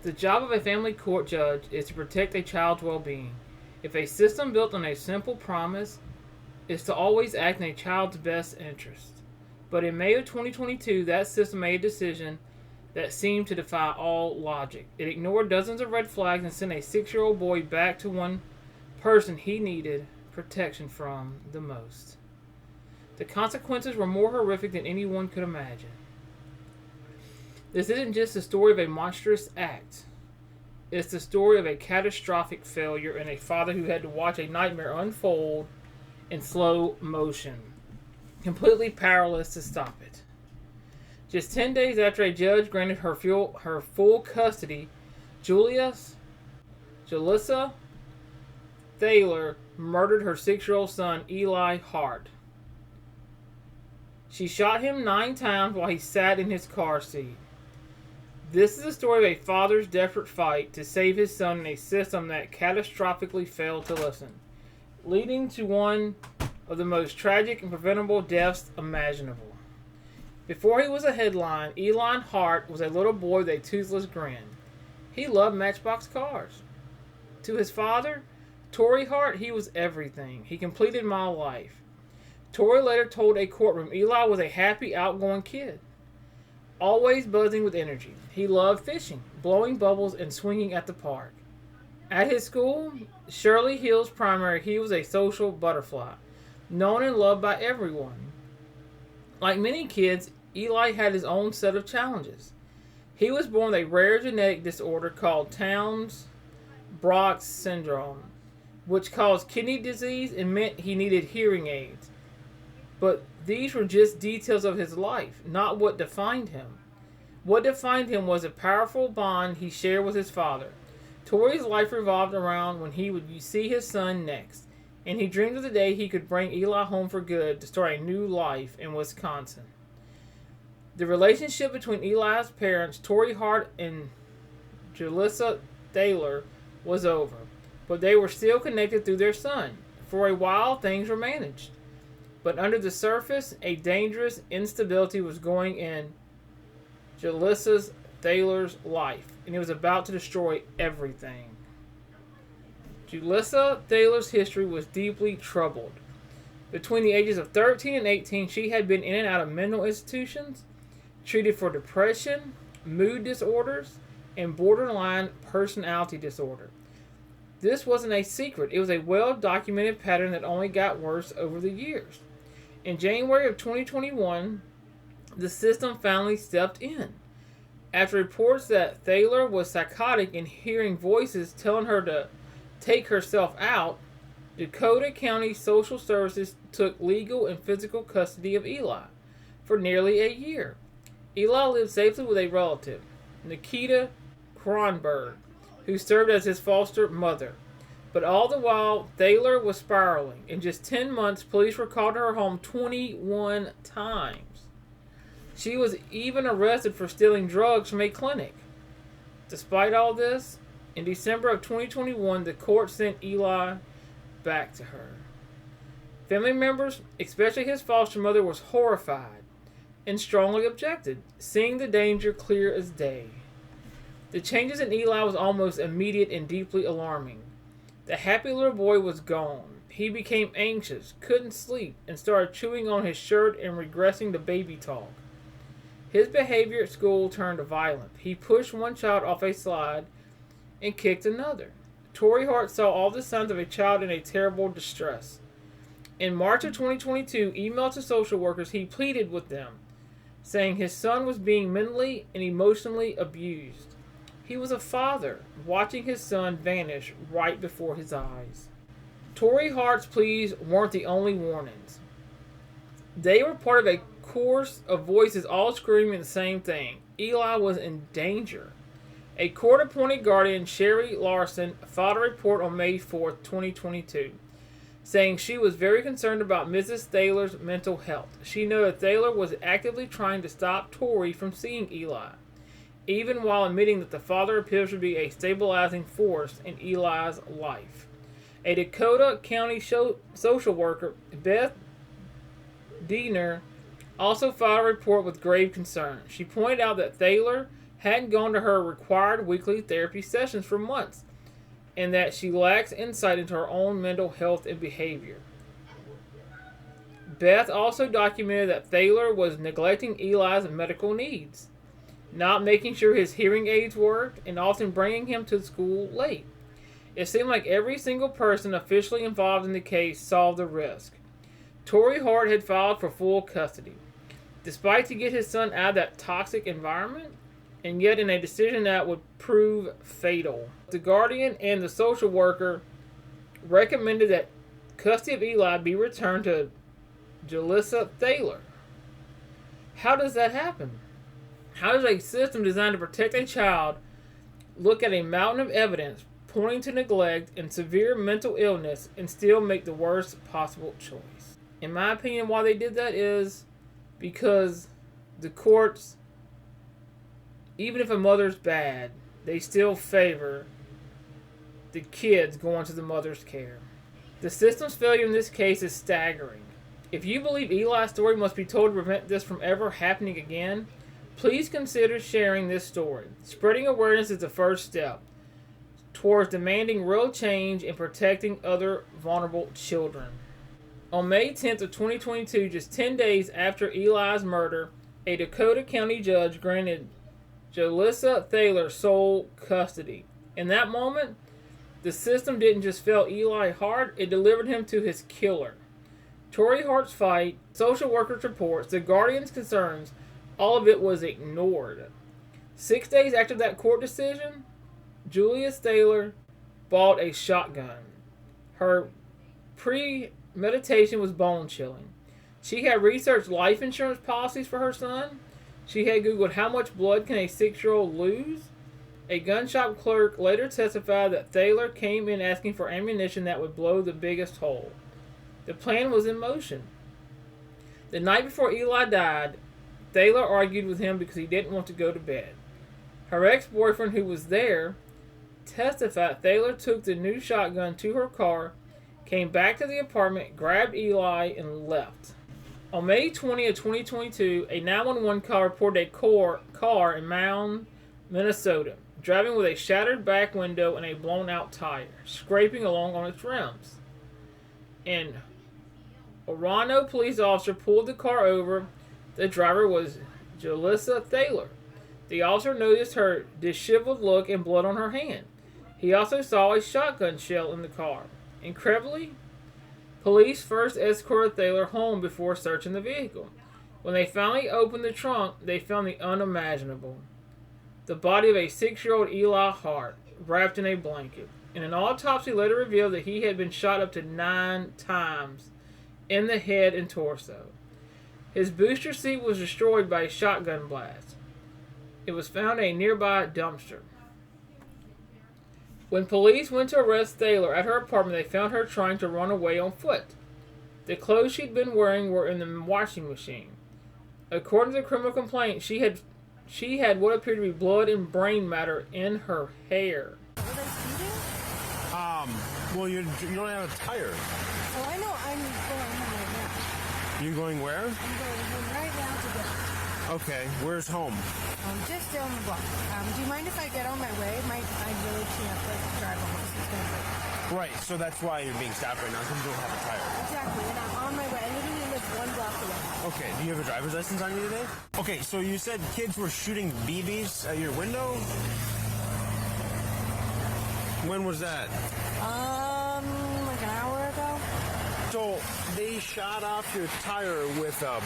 The job of a family court judge is to protect a child's well being. If a system built on a simple promise is to always act in a child's best interest. But in May of 2022, that system made a decision that seemed to defy all logic. It ignored dozens of red flags and sent a 6-year-old boy back to one person he needed protection from the most. The consequences were more horrific than anyone could imagine. This isn't just the story of a monstrous act. It's the story of a catastrophic failure and a father who had to watch a nightmare unfold in slow motion, completely powerless to stop it. Just 10 days after a judge granted her full custody, Jalissa Thaler murdered her 6-year-old son, Eli Hart. She shot him 9 times while he sat in his car seat. This is the story of a father's desperate fight to save his son in a system that catastrophically failed to listen, leading to one of the most tragic and preventable deaths imaginable. Before he was a headline, Eli Hart was a little boy with a toothless grin. He loved Matchbox cars. To his father, Torrey Hart, he was everything. He completed my life. Torrey later told a courtroom Eli was a happy, outgoing kid, always buzzing with energy. He loved fishing, blowing bubbles, and swinging at the park. At his school, Shirley Hills Primary, he was a social butterfly, known and loved by everyone. Like many kids, Eli had his own set of challenges. He was born with a rare genetic disorder called Townes-Brocks syndrome, which caused kidney disease and meant he needed hearing aids. But these were just details of his life, not what defined him. What defined him was a powerful bond he shared with his father. Torrey's life revolved around when he would see his son next, and he dreamed of the day he could bring Eli home for good to start a new life in Wisconsin. The relationship between Eli's parents, Torrey Hart and Jalissa Thaler, was over, but they were still connected through their son. For a while, things were managed. But under the surface, a dangerous instability was going in Jalissa Thaler's life, and it was about to destroy everything. Jalissa Thaler's history was deeply troubled. Between the ages of 13 and 18, she had been in and out of mental institutions, treated for depression, mood disorders, and borderline personality disorder. This wasn't a secret. It was a well-documented pattern that only got worse over the years. In January of 2021, the system finally stepped in. After reports that Thaler was psychotic and hearing voices telling her to take herself out, Dakota County Social Services took legal and physical custody of Eli for nearly a year. Eli lived safely with a relative, Nikita Kronberg, who served as his foster mother. But all the while, Thaler was spiraling. In just 10 months, police were called to her home 21 times. She was even arrested for stealing drugs from a clinic. Despite all this, in December of 2021, the court sent Eli back to her. Family members, especially his foster mother, was horrified and strongly objected, seeing the danger clear as day. The changes in Eli was almost immediate and deeply alarming. The happy little boy was gone. He became anxious, couldn't sleep, and started chewing on his shirt and regressing to baby talk. His behavior at school turned violent. He pushed one child off a slide and kicked another. Torrey Hart saw all the signs of a child in a terrible distress. In March of 2022, emailed to social workers, he pleaded with them, saying his son was being mentally and emotionally abused. He was a father, watching his son vanish right before his eyes. Torrey Hart's pleas weren't the only warnings. They were part of a chorus of voices all screaming the same thing. Eli was in danger. A court-appointed guardian, Sherry Larson, filed a report on May 4, 2022, saying she was very concerned about Mrs. Thaler's mental health. She noted Thaler was actively trying to stop Torrey from seeing Eli, even while admitting that the father appears to be a stabilizing force in Eli's life. A Dakota County social worker, Beth Diener, also filed a report with grave concern. She pointed out that Thaler hadn't gone to her required weekly therapy sessions for months, and that she lacks insight into her own mental health and behavior. Beth also documented that Thaler was neglecting Eli's medical needs, not making sure his hearing aids worked, and often bringing him to school late. It seemed like every single person officially involved in the case saw the risk. Torrey Hart had filed for full custody, despite to get his son out of that toxic environment, and yet in a decision that would prove fatal. The guardian and the social worker recommended that custody of Eli be returned to Jalissa Thaler. How does that happen? How does a system designed to protect a child look at a mountain of evidence pointing to neglect and severe mental illness and still make the worst possible choice? In my opinion, why they did that is because the courts, even if a mother's bad, they still favor the kids going to the mother's care. The system's failure in this case is staggering. If you believe Eli's story must be told to prevent this from ever happening again, please consider sharing this story. Spreading awareness is the first step towards demanding real change and protecting other vulnerable children. On May 10th of 2022, just 10 days after Eli's murder, a Dakota County judge granted Jalissa Thaler sole custody. In that moment, the system didn't just fail Eli hard, it delivered him to his killer. Torrey Hart's fight, social workers' reports, the guardian's concerns, all of it was ignored. 6 days after that court decision, Julius Thaler bought a shotgun. Her premeditation was bone-chilling. She had researched life insurance policies for her son. She had Googled how much blood can a 6-year-old lose. A gun shop clerk later testified that Thaler came in asking for ammunition that would blow the biggest hole. The plan was in motion. The night before Eli died, Thaler argued with him because he didn't want to go to bed. Her ex-boyfriend, who was there, testified Thaler took the new shotgun to her car, came back to the apartment, grabbed Eli, and left. On May 20th, 2022, a 911 call reported a car in Mound, Minnesota, driving with a shattered back window and a blown-out tire, scraping along on its rims. An Orono police officer pulled the car over. The driver was Jalissa Thaler. The officer noticed her disheveled look and blood on her hand. He also saw a shotgun shell in the car. Incredibly, police first escorted Thaler home before searching the vehicle. When they finally opened the trunk, they found the unimaginable. The body of a 6-year-old Eli Hart, wrapped in a blanket. And an autopsy later revealed that he had been shot up to 9 times in the head and torso. His booster seat was destroyed by a shotgun blast. It was found in a nearby dumpster. When police went to arrest Thaler at her apartment, they found her trying to run away on foot. The clothes she'd been wearing were in the washing machine. According to the criminal complaint, she had what appeared to be blood and brain matter in her hair. Were they speeding? Well, you don't have a tire. Oh, I know. I'm going home right now. You going where? I'm going home right now to get. Okay, where's home? Just down the block. Do you mind if I get on my way? I really can't drive on this. It's gonna break. Right, so that's why you're being stopped right now, because you don't have a tire. Exactly, and I'm on my way. I literally live 1 block away. Okay, do you have a driver's license on you today? Okay, so you said kids were shooting BBs at your window? When was that? Like an hour ago. So they shot off your tire with a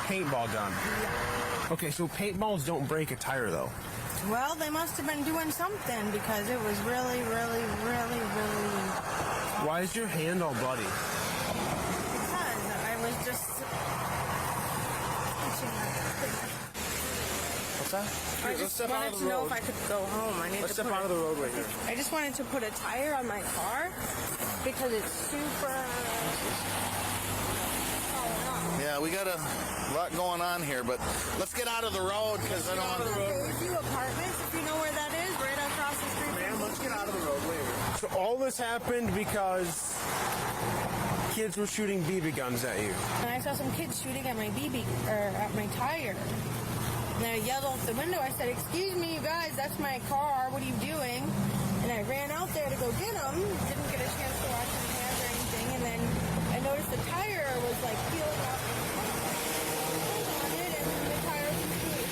paintball gun. Yeah. Okay, so paintballs don't break a tire though. Well, they must have been doing something because it was really. Why is your hand all bloody? Because I was just. What's that? I just wanted to know if I could go home. Let's step out of the road right here. I just wanted to put a tire on my car because it's super. Yeah, we got a lot going on here, but let's get out of the road because I don't want to. There's a few apartments, if you know where that is, right across the street. Man, let's get out of the road later. So all this happened because kids were shooting BB guns at you. And I saw some kids shooting at my BB or at my tire. And I yelled out the window. I said, "Excuse me, you guys, that's my car. What are you doing?" And I ran out there to go get him. Didn't get a chance to wash my hands or anything. And then I noticed the tire was like peeling off. On it, and then the tire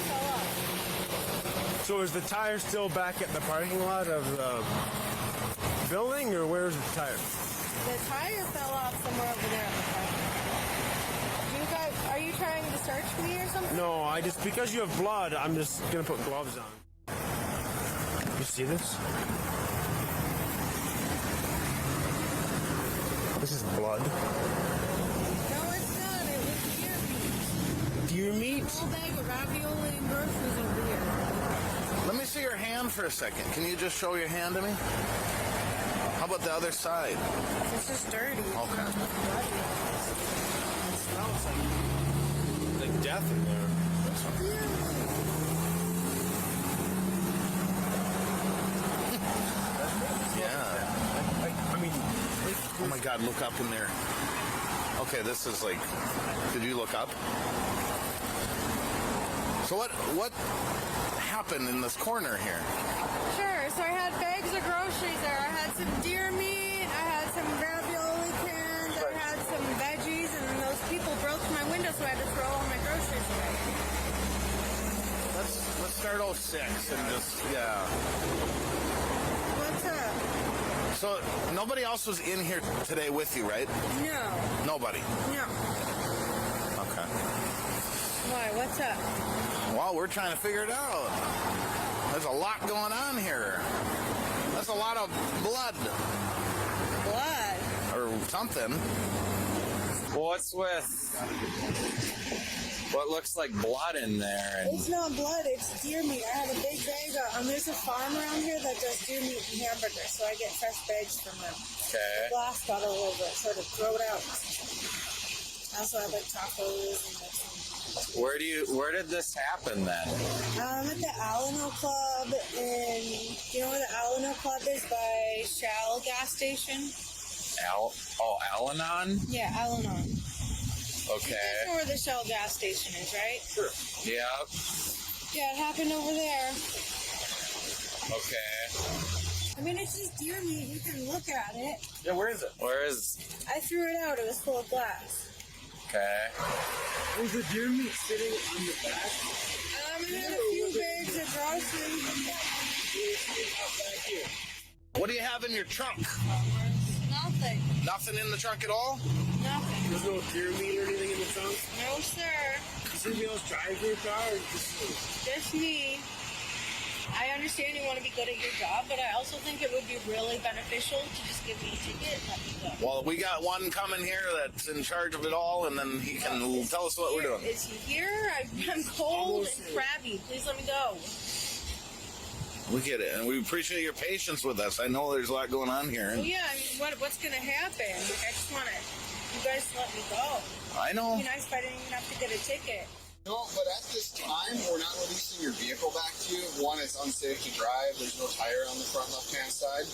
fell off. So is the tire still back at the parking lot of the building, or where's the tire? The tire fell off somewhere over there at the front. You guys, are you trying to search me or something? No, because you have blood, I'm just gonna put gloves on. You see this? This is blood. No, it's not. It was deer meat. Deer meat? A whole bag of ravioli and groceries over here. Let me see your hand for a second. Can you just show your hand to me? How about the other side? It's just dirty. Okay. It smells like death in there. Yeah. I mean, Oh my God, look up in there. Okay, this is like, did you look up? So what happened in this corner here? Sure. So I had bags of groceries there. I had some deer meat. I had some ravioli cans. I had some veggies, and then those people broke my window, so I had to throw all my groceries away. Let's start 06 and just, yeah. What's up? So nobody else was in here today with you, right? No. Nobody. No. Okay. Why? What's up? Well, we're trying to figure it out. There's a lot going on here. That's a lot of blood Blood. or something. What's with what looks like blood in there? It's not blood, it's deer meat. I have a big bag of, there's a farm around here that does deer meat and hamburgers, so I get fresh bags from them. Okay. Glass bottle over it, sort of throw it out. I also have like tacos and like some. Where did this happen then? At the Alano Club do you know where the Alano Club is by Shell gas station? Al-Anon? Yeah, Alanon. You Okay. know where the Shell gas station is, right? Sure. Yeah. Yeah, it happened over there. Okay. I mean, it's just deer meat. You can look at it. yeah, where is it? Where is? I threw it out. It was full of glass. Okay. Was the deer meat sitting on the back? I had a few bags of groceries. What do you have in your trunk? Nothing. Nothing in the trunk at all? Nothing. There's no deer meat or anything in the trunk? No, sir. Does anybody else drive your car or just you? Just me. I understand you want to be good at your job, but I also think it would be really beneficial to just give me a ticket and let me go. Well, we got one coming here that's in charge of it all, and then he can tell us what we're doing. Is he here? I'm cold and crabby. Please let me go. We get it, and we appreciate your patience with us. I know there's a lot going on here. Well, yeah, I mean, what's going to happen? Like, I just want you guys to let me go. I know. It'd be nice if I didn't even have to get a ticket. No, but at this time, we're not releasing your vehicle back to you. One, it's unsafe to drive. There's no tire on the front left-hand side.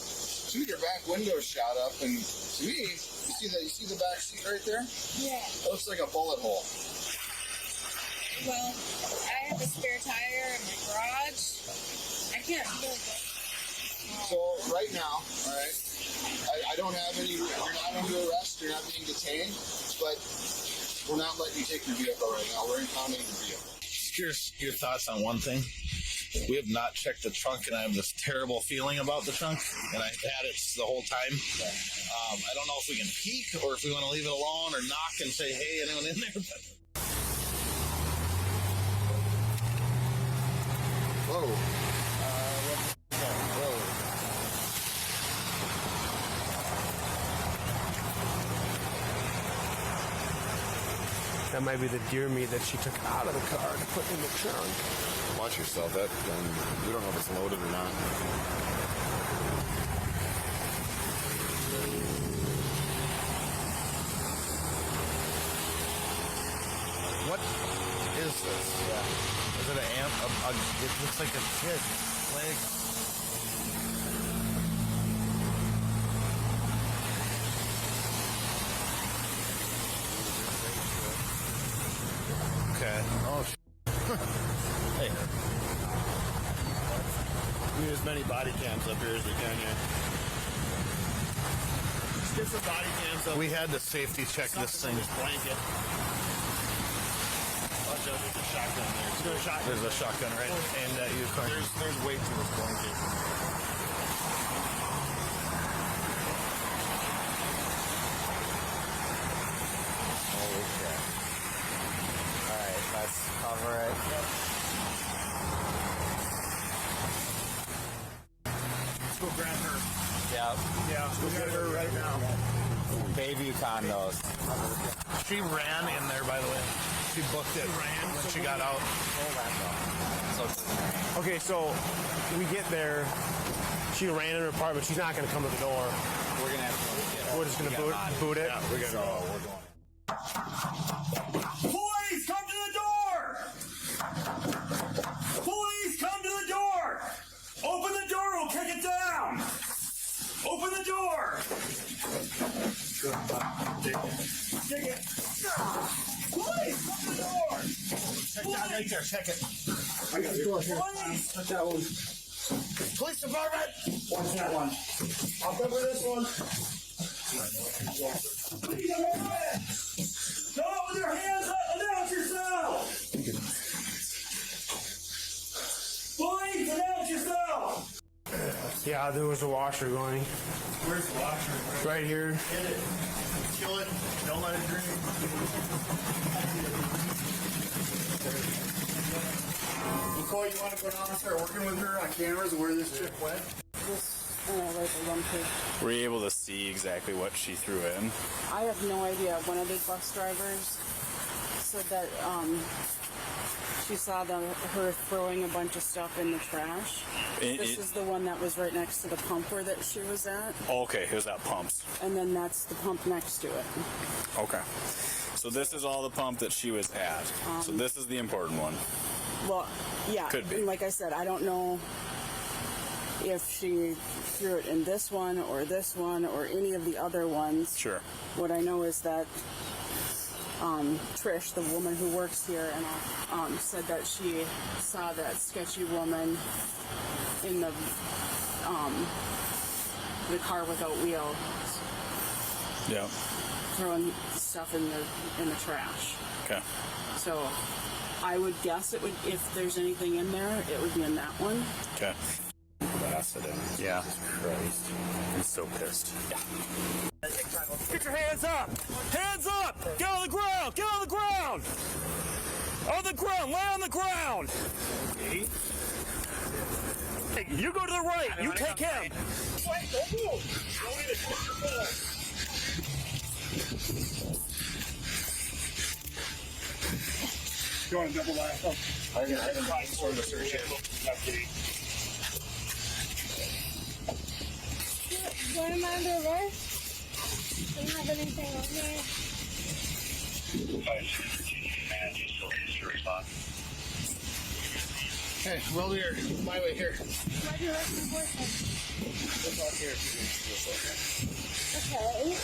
Two, your back window's shot up, and to me, you see the back seat right there? Yeah. It looks like a bullet hole. Well, I have a spare tire in my garage. I can't really go. So right now, all right, I don't have any. You're not under arrest. You're not being detained, but we're not letting you take your vehicle right now. We're impounding your vehicle. Just your thoughts on one thing. We have not checked the trunk, and I have this terrible feeling about the trunk, and I've had it the whole time. I don't know if we can peek or if we want to leave it alone or knock and say, hey, anyone in there? Whoa. That might be the deer meat that she took out of the car to put in the trunk. Watch yourself. We don't know if it's loaded or not. What is this? Yeah. Is it an ant? It looks like a kid's leg. Okay. Oh, hey, Need as many body cams up here as we can, yeah. Let's get some body cams up. We had to safety check this thing. This blanket. Watch out, there's a shotgun there. There's a shotgun right aimed at you, Carl. There's weight to this blanket. Holy crap. Alright, let's cover it. Let's go grab her. Yep. Yeah, let's go get her right now. Bayview condos. She ran in there, by the way. She booked it when she got out. Okay, so we get there. She ran in her apartment. She's not going to come to the door. We're gonna have to go get her. We're just going to boot it. Yeah, we're gonna go. We're going. Police, come to the door! Police, come to the door! Open the door, we'll kick it down! Open the door! Take it. Police, come to the door! Check that right there. Check it. I got the door here. Police! Touch that one. Police department. Watch that one. I'll cover this one. Please, don't with your hands up! Announce yourself! Please, announce yourself! Yeah, there was a washer going. Where's the washer? Right here. Hit it. Kill it. Don't let it drink. Nicole, you want to go down and start working with her on cameras where this chick went? Were you able to see exactly what she threw in? I have no idea. One of the bus drivers said that she saw her throwing a bunch of stuff in the trash. This is the one that was right next to the pump where that she was at. Okay, here's that pumps. And then that's the pump next to it. Okay. So this is all the pump that she was at. So this is the important one. Well, yeah. Could be. And like I said, I don't know if she threw it in this one or any of the other ones. Sure. What I know is that Trish, the woman who works here, and said that she saw that sketchy woman in the car without wheels Yeah. throwing stuff in the trash. Okay. So I would guess it would, if there's anything in there, it would be in that one. Okay. Acid in. Yeah. Jesus Christ. I'm so pissed. Get your hands up! Hands up! Get on the ground! Get on the ground! On the ground! Lay on the ground! Hey, you go to the right! You take him! Wait, don't move! Don't even touch your phone! You want to double laugh up? I can find sort of a search here. What am I under arrest? I don't have anything on me. Hey, well, here. My way here. Why do you arrest my boyfriend? We'll talk here. Okay.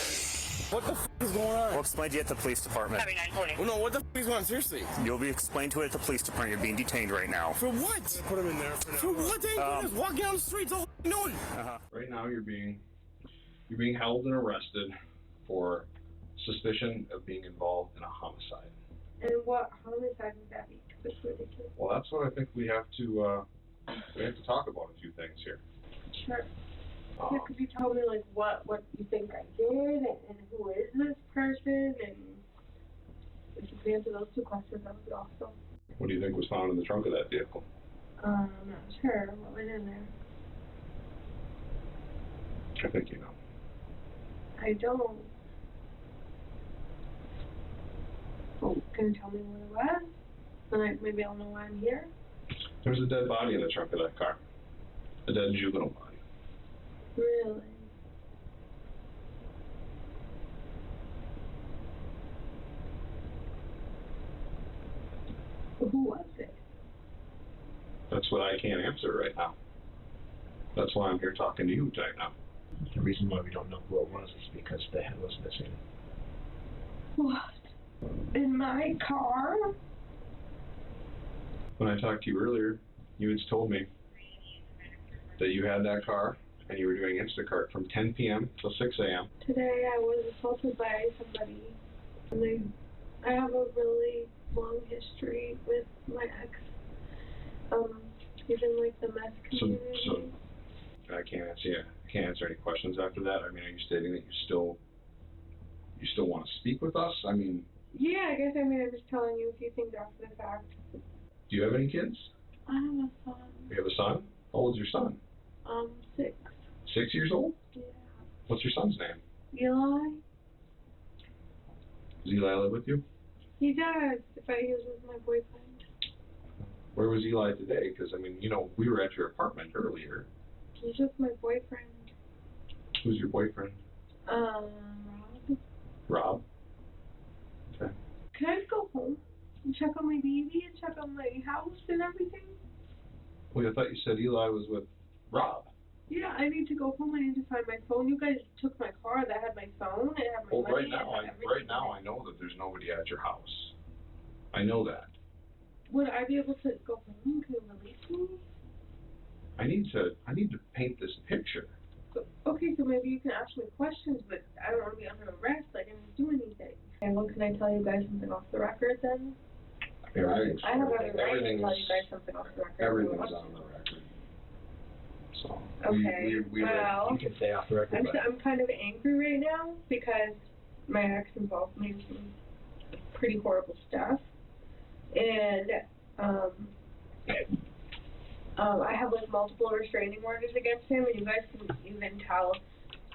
What the f*** is going on? We'll explain to you at the police department. Well, no, what the f*** is going on? Seriously. You'll be explained to it at the police department. You're being detained right now. For what? Put him in there for now. For what? They ain't doing this. Walk down the streets all doing. Right now, you're being held and arrested for suspicion of being involved in a homicide. And what homicide would that be? That's ridiculous. Well, that's what I think we have to talk about a few things here. Sure. Yeah, could you tell me like what you think I did and who is this person, and if you could answer those two questions, that would be awesome. What do you think was found in the trunk of that vehicle? I'm not sure what was in there. I think you know. I don't. Well, can you tell me what it was? Then maybe I'll know why I'm here. There's a dead body in the trunk of that car. A dead juvenile body. Really? Who was it? That's what I can't answer right now. That's why I'm here talking to you right now. The reason why we don't know who it was is because the head was missing. What? In my car? When I talked to you earlier, you had told me that you had that car and you were doing Instacart from 10 p.m. till 6 a.m. Today I was assaulted by somebody, and I have a really long history with my ex. He's in like the meth community. So I can't answer any questions after that. I mean, are you stating that you still want to speak with us? I mean. Yeah, I guess I'm just telling you a few things after the fact. Do you have any kids? I have a son. You have a son? How old's your son? 6. 6 years old? Yeah. What's your son's name? Eli? Does Eli live with you? He does, but he was with my boyfriend. Where was Eli today? Because, I mean, we were at your apartment earlier. He's with my boyfriend. Who's your boyfriend? Rob. Rob? Okay. Can I just go home and check on my baby and check on my house and everything? Well, I thought you said Eli was with Rob. Yeah, I need to go home. I need to find my phone. You guys took my car that had my phone. It had my money. Right now, I know that there's nobody at your house. I know that. Would I be able to go home? Can you release me? I need to paint this picture. Okay, so maybe you can ask me questions, but I don't want to be under arrest. I didn't do anything. And well, can I tell you guys something off the record then? Yeah, I have every right to tell you guys something off the record. Everything's on the record. So okay. Well, you can say off the record. I'm kind of angry right now because my ex involved me in some pretty horrible stuff, and I have like multiple restraining orders against him, and you guys can even tell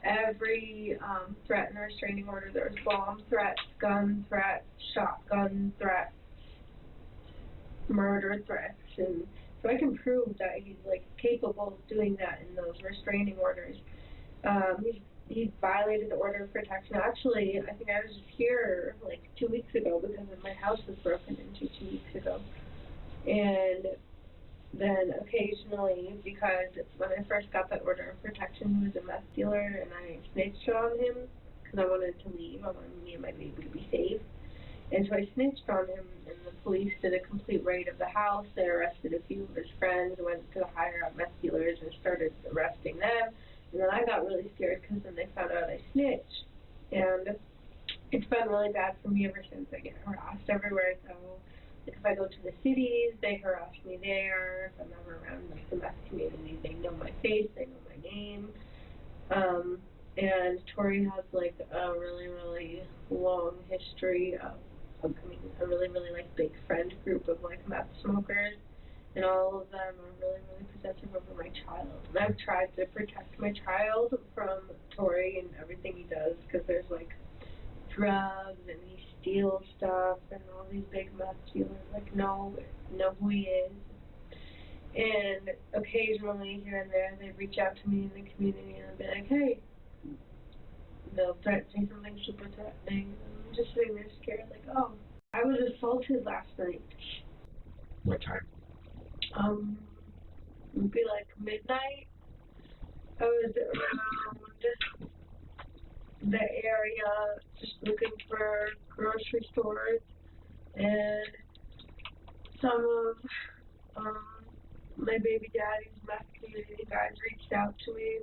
every threat in the restraining order. There's bomb threats, gun threats, shotgun threats, murder threats, and so I can prove that he's like capable of doing that in those restraining orders. He violated the order of protection. Actually, I think I was just here like 2 weeks ago because my house was broken into 2 weeks ago. And then occasionally, because when I first got that order of protection, he was a meth dealer, and I snitched on him because I wanted to leave. I wanted me and my baby to be safe. And so I snitched on him, and the police did a complete raid of the house. They arrested a few of his friends, went to the higher-up meth dealers, and started arresting them. And then I got really scared because then they found out I snitched. And it's been really bad for me ever since. I get harassed everywhere I go. Like if I go to the cities, they harass me there. If I'm ever around like the meth community, they know my face, they know my name. And Tori has like a really, really long history of a really, really like big friend group of like meth smokers. And all of them are really, really possessive over my child. And I've tried to protect my child from Tori and everything he does, because there's like drugs and he steals stuff, and all these big meth dealers like know who he is. And occasionally here and there they reach out to me in the community and they'll be like, hey, they'll say something super threatening. And I'm just sitting there scared, like, oh, I was assaulted last night. What time? It would be like midnight. I was around the area just looking for grocery stores, and some of my baby daddy's meth community guys reached out to me.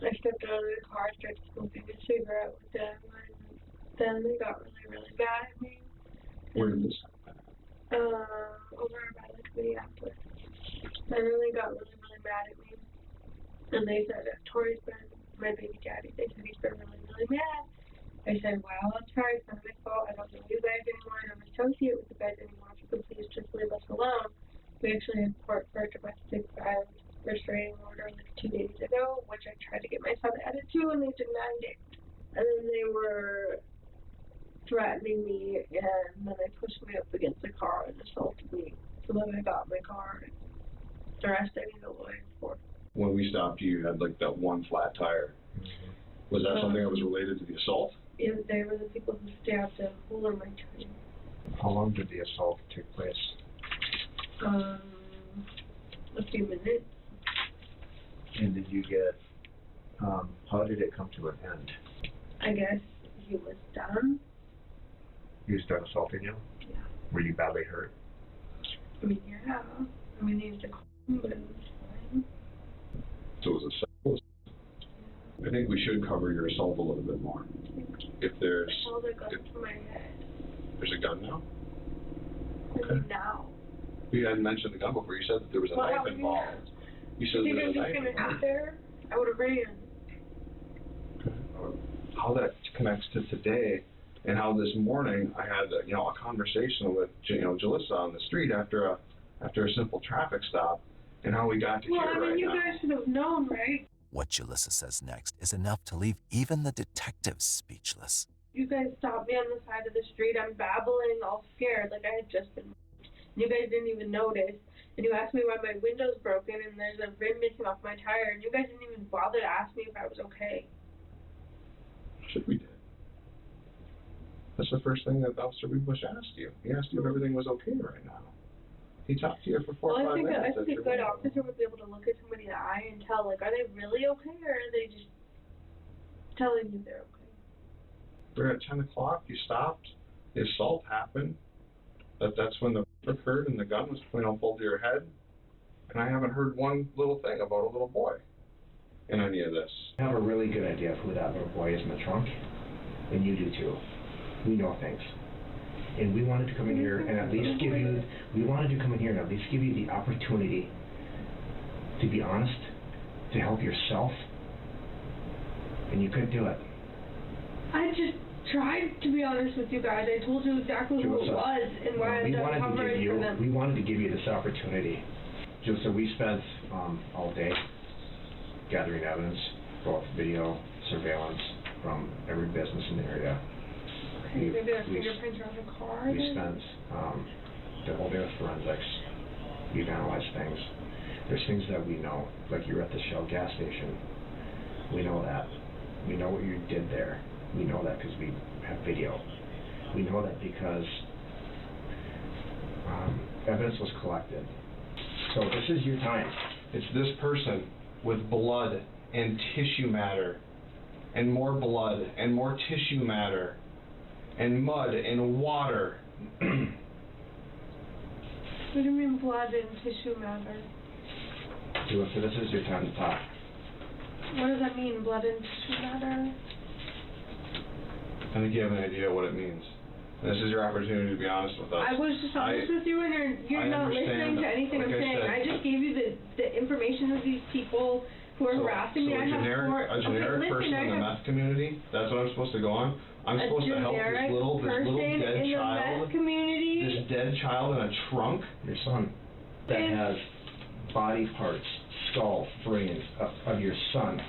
I stepped out of the car, started smoking a cigarette with them, and then they got really, really mad at me. Where did this happen? Over by like Minneapolis. And then they got really, really mad at me. And they said that Tori's been, my baby daddy, they said he's been really, really mad. I said, well, I'm sorry, it's not my fault. I don't know you guys anymore. I don't associate with you guys anymore. If you could please just leave us alone. We actually had court for a domestic violence restraining order like 2 days ago, which I tried to get my son added to, and they denied it. And then they were threatening me, and then they pushed me up against the car and assaulted me. So then I got my car, and the rest I need a lawyer for. When we stopped you had like that one flat tire. Was that something that was related to the assault? Yeah, they were the people who stabbed a hole in my tree. How long did the assault take place? A few minutes. And did you get, how did it come to an end? I guess he was done. He was done assaulting you? Yeah. Were you badly hurt? I mean, yeah. I mean, he was a but it was fine. So it was a sexual assault. I think we should cover your assault a little bit more. If there's... I held a gun to my head. There's a gun now? Okay. Now. You hadn't mentioned the gun before. You said that there was a knife involved. You said there was a knife involved. There, I would have ran. How that connects to today, and how this morning I had a conversation with Jalissa on the street after a simple traffic stop, and how we got to here right now. Well, I mean, you guys should have known, right? What Jalissa says next is enough to leave even the detectives speechless. You guys stopped me on the side of the street. I'm babbling, all scared, like I had just been. You guys didn't even notice. And you asked me why my window's broken and there's a rim missing off my tire, and you guys didn't even bother to ask me if I was okay. Should we did. That's the first thing that Officer Bush asked you. He asked you if everything was okay right now. He talked to you for 4 or 5 minutes. I think a good officer would be able to look at somebody in the eye and tell, like, are they really okay, or are they just telling you they're okay? We're at 10 o'clock, you stopped, the assault happened, that's when the occurred and the gun was pulled to your head, and I haven't heard one little thing about a little boy in any of this. I have a really good idea of who that little boy is in the trunk, and you do too. We know things. And we wanted to come in here and at least give you, the opportunity to be honest, to help yourself, and you couldn't do it. I just tried to be honest with you guys. I told you exactly who it was and why I've done coverage for them. We wanted to give you this opportunity. So we spent all day gathering evidence, both video, surveillance from every business in the area. Okay, maybe there's fingerprints on the car. We spent the whole day with forensics. We've analyzed things. There's things that we know, like you were at the Shell gas station. We know that. We know what you did there. We know that because we have video. We know that because evidence was collected. So this is your time. It's this person with blood and tissue matter, and more blood and more tissue matter, and mud and water. What do you mean blood and tissue matter? So this is your time to talk. What does that mean, blood and tissue matter? I think you have an idea what it means. This is your opportunity to be honest with us. I was just honest with you, and you're not listening to anything I'm saying. I just gave you the information of these people who are harassing me. A generic person in the meth community, that's what I'm supposed to go on? I'm supposed to help this little dead child in a trunk? Your son that has body parts, skull, brains of your son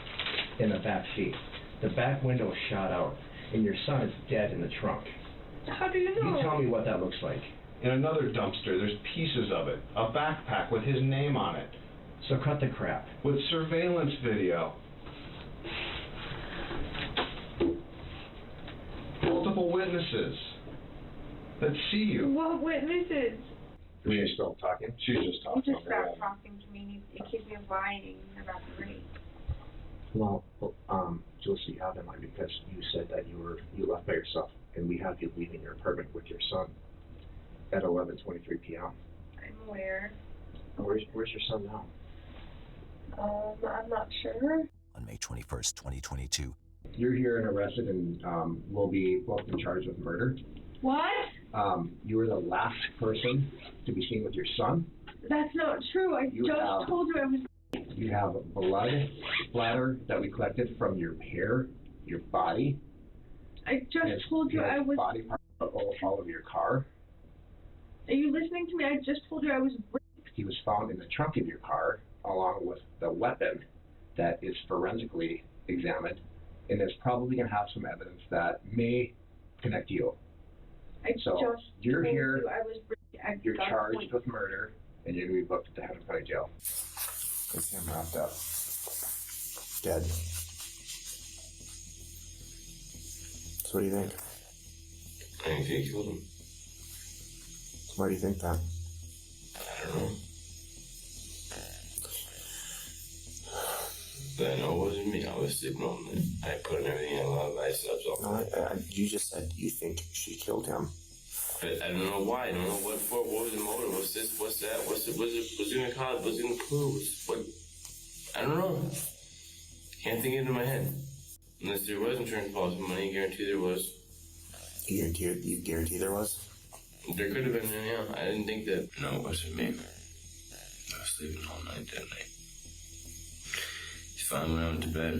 in the back seat. The back window is shot out, and your son is dead in the trunk. How do you know? You tell me what that looks like. In another dumpster, there's pieces of it. A backpack with his name on it. So cut the crap. With surveillance video. Multiple witnesses that see you. What witnesses? Is she still talking? She's just talking. He just stopped talking to me. He keeps me lying about the rape. Well, Jules, you have in mind because you said that you left by yourself, and we have you leaving your apartment with your son at 11:23 p.m. I'm aware. Where's your son now? I'm not sure. On May 21st, 2022. You're here and arrested, and will be both in charge of murder. What? You were the last person to be seen with your son. That's not true. I just told you I was. You have blood splatter that we collected from your hair, your body. I just told you I was. Body parts all of your car. Are you listening to me? I just told you I was raped. He was found in the trunk of your car, along with the weapon that is forensically examined, and it's probably going to have some evidence that may connect you. You're here. You're charged with murder, and you're going to be booked at the Hennepin County Jail. It's him wrapped up, dead. So what do you think? I think he killed him. Why do you think that? I don't know. But I know it wasn't me. I was sleeping on it. I put in everything in love. I slept off. You just said you think she killed him. But I don't know why. I don't know what for. What was the motive? What's this? What's that? What's it gonna cause? What's it gonna prove? What? I don't know. Can't think of it in my head. Unless there was insurance policy money, guarantee there was. You guarantee there was? There could have been, yeah. I didn't think that. No, it wasn't me. I was sleeping all night that night. It's fine when I went to bed.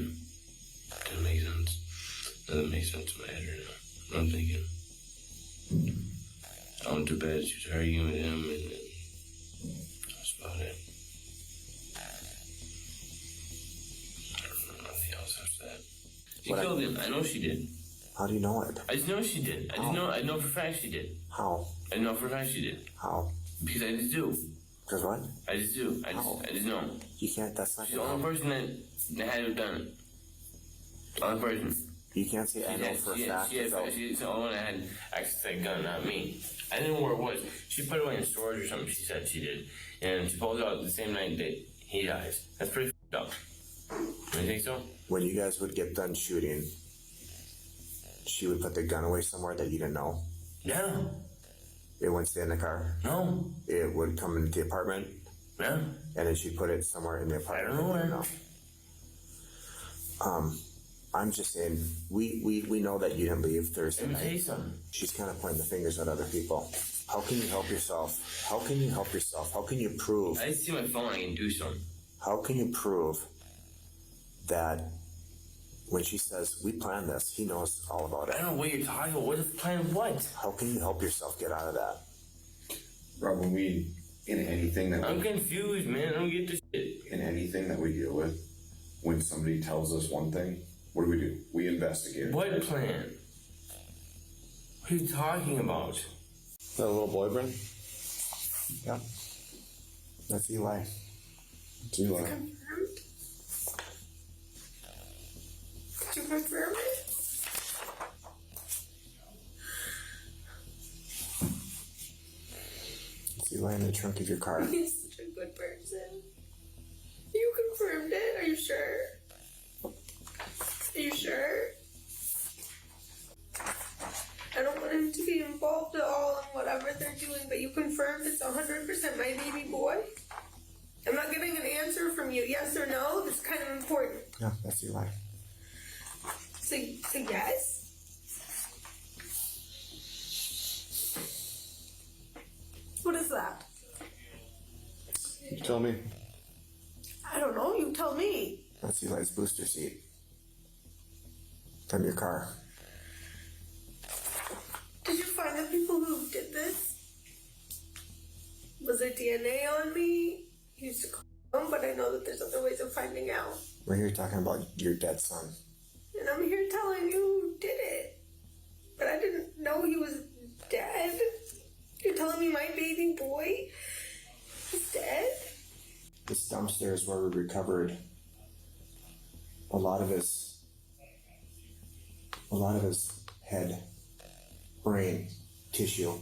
Didn't make sense. Doesn't make sense in my head right now. I'm thinking. I went to bed, she was arguing with him, and then that's about it. I don't know nothing else after that. She killed him. I know she did. How do you know it? I just know she did. I know for a fact she did. How? I know for a fact she did. How? Because I just do. Because what? I just do. I just know. You can't, that's not She's the only person that had to have done it. The only person. You can't say I know for a fact. She's the only one that had access to that gun, not me. I didn't know where it was. She put it away in storage or something, she said she did. And she pulled it out the same night that he dies. That's pretty f***ed up. You think so? When you guys would get done shooting, she would put the gun away somewhere that you didn't know? Yeah. It wouldn't stay in the car? No. It would come into the apartment? Yeah. And then she'd put it somewhere in the apartment? I don't know where. No. I'm just saying, we know that you didn't leave Thursday Let me tell you night. something. She's kind of pointing the fingers at other people. How can you help yourself? How can you help yourself? How can you prove? I just see my phone, I can do something. How can you prove that when she says, we planned this, he knows all about it? I don't know what you're talking about. What is plan what? How can you help yourself get out of that? Rob, when we, in anything that I'm confused, man. I don't get this shit. In anything that we deal with, when somebody tells us one thing, what do? We investigate it. What plan? What are you talking about? That little boy, Brent? Yeah. That's Eli. It's Eli. Confirmed? Could you confirm it? It's Eli in the trunk of your car. He's such a good person. You confirmed it? Are you sure? Are you sure? I don't want him to be involved at all in whatever they're doing, but you confirmed it's 100% my baby boy? I'm not getting an answer from you, yes or no. That's kind of important. Yeah, that's Eli. So yes? What is that? You tell me. I don't know. You tell me. That's Eli's booster seat. From your car. Did you find the people who did this? Was there DNA on me? You used to call them, but I know that there's other ways of finding out. We're here talking about your dead son. And I'm here telling you who did it. But I didn't know he was dead. You're telling me my baby boy is dead? This dumpster is where we recovered a lot of his head, brain, tissue.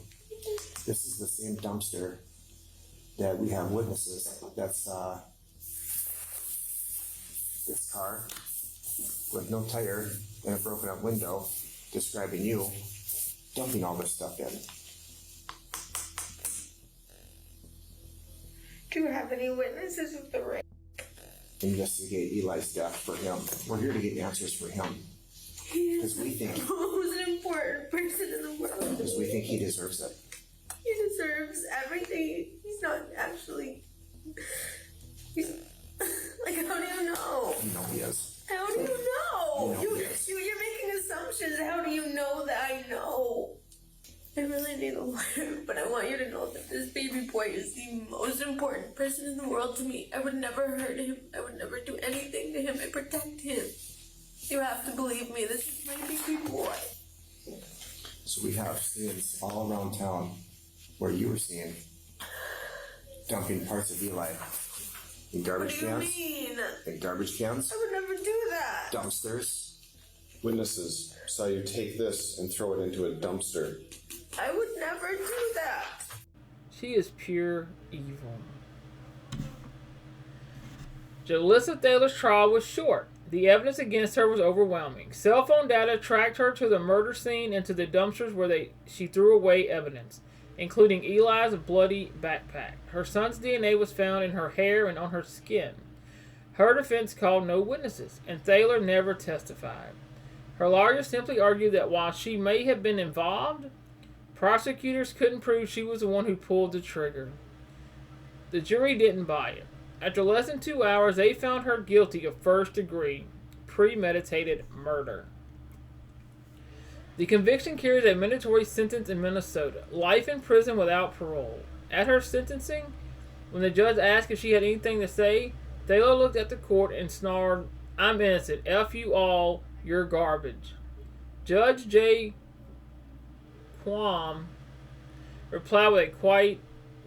This is the same dumpster that we have witnesses. That's this car with no tire and a broken up window, describing you dumping all this stuff in. Do you have any witnesses of the rape? Investigate Eli's death for him. We're here to get answers for him. Because we think Who's an important person in the world? Because we think he deserves it. He deserves everything. He's not actually. He's like, how do you know? You know he is. How do you know? You know he is. You're making assumptions. How do you know that I know? I really need a lawyer, but I want you to know that this baby boy is the most important person in the world to me. I would never hurt him. I would never do anything to him. I protect him. You have to believe me. This is my baby boy. So we have scenes all around town where you were seen dumping parts of Eli in garbage cans. What do you mean? In garbage cans. I would never do that. Dumpsters. Witnesses saw you take this and throw it into a dumpster. I would never do that. She is pure evil. Jalissa Thaler's trial was short. The evidence against her was overwhelming. Cell phone data tracked her to the murder scene and to the dumpsters where she threw away evidence, including Eli's bloody backpack. Her son's DNA was found in her hair and on her skin. Her defense called no witnesses, and Thaler never testified. Her lawyer simply argued that while she may have been involved, prosecutors couldn't prove she was the one who pulled the trigger. The jury didn't buy it. After less than 2 hours, they found her guilty of first-degree premeditated murder. The conviction carries a mandatory sentence in Minnesota, life in prison without parole. At her sentencing, when the judge asked if she had anything to say, Thaler looked at the court and snarled, "I'm innocent. F you all, you're garbage." Judge J. Quam replied with a quiet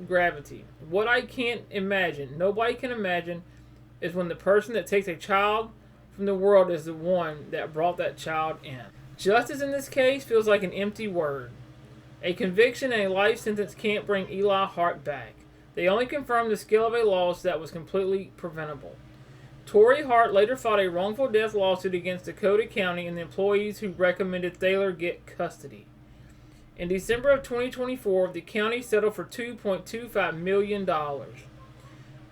gravity, "What I can't imagine, nobody can imagine, is when the person that takes a child from the world is the one that brought that child in." Justice in this case feels like an empty word. A conviction and a life sentence can't bring Eli Hart back. They only confirm the scale of a loss that was completely preventable. Torrey Hart later filed a wrongful death lawsuit against Dakota County and the employees who recommended Thaler get custody. In December of 2024, the county settled for $2.25 million.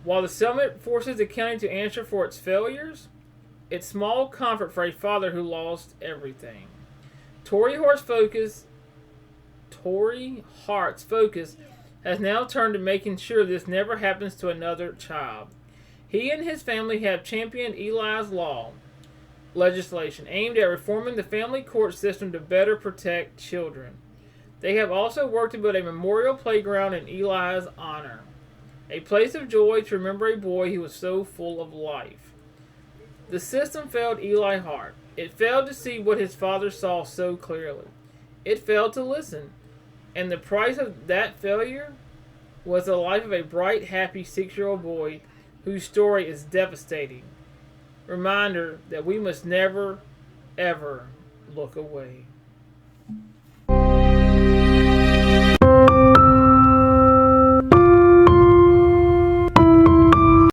While the settlement forces the county to answer for its failures, it's small comfort for a father who lost everything. Torrey Hart's focus has now turned to making sure this never happens to another child. He and his family have championed Eli's law legislation aimed at reforming the family court system to better protect children. They have also worked to build a memorial playground in Eli's honor, a place of joy to remember a boy who was so full of life. The system failed Eli Hart. It failed to see what his father saw so clearly. It failed to listen. And the price of that failure was the life of a bright, happy 6-year-old boy whose story is devastating. Reminder that we must never, ever look away.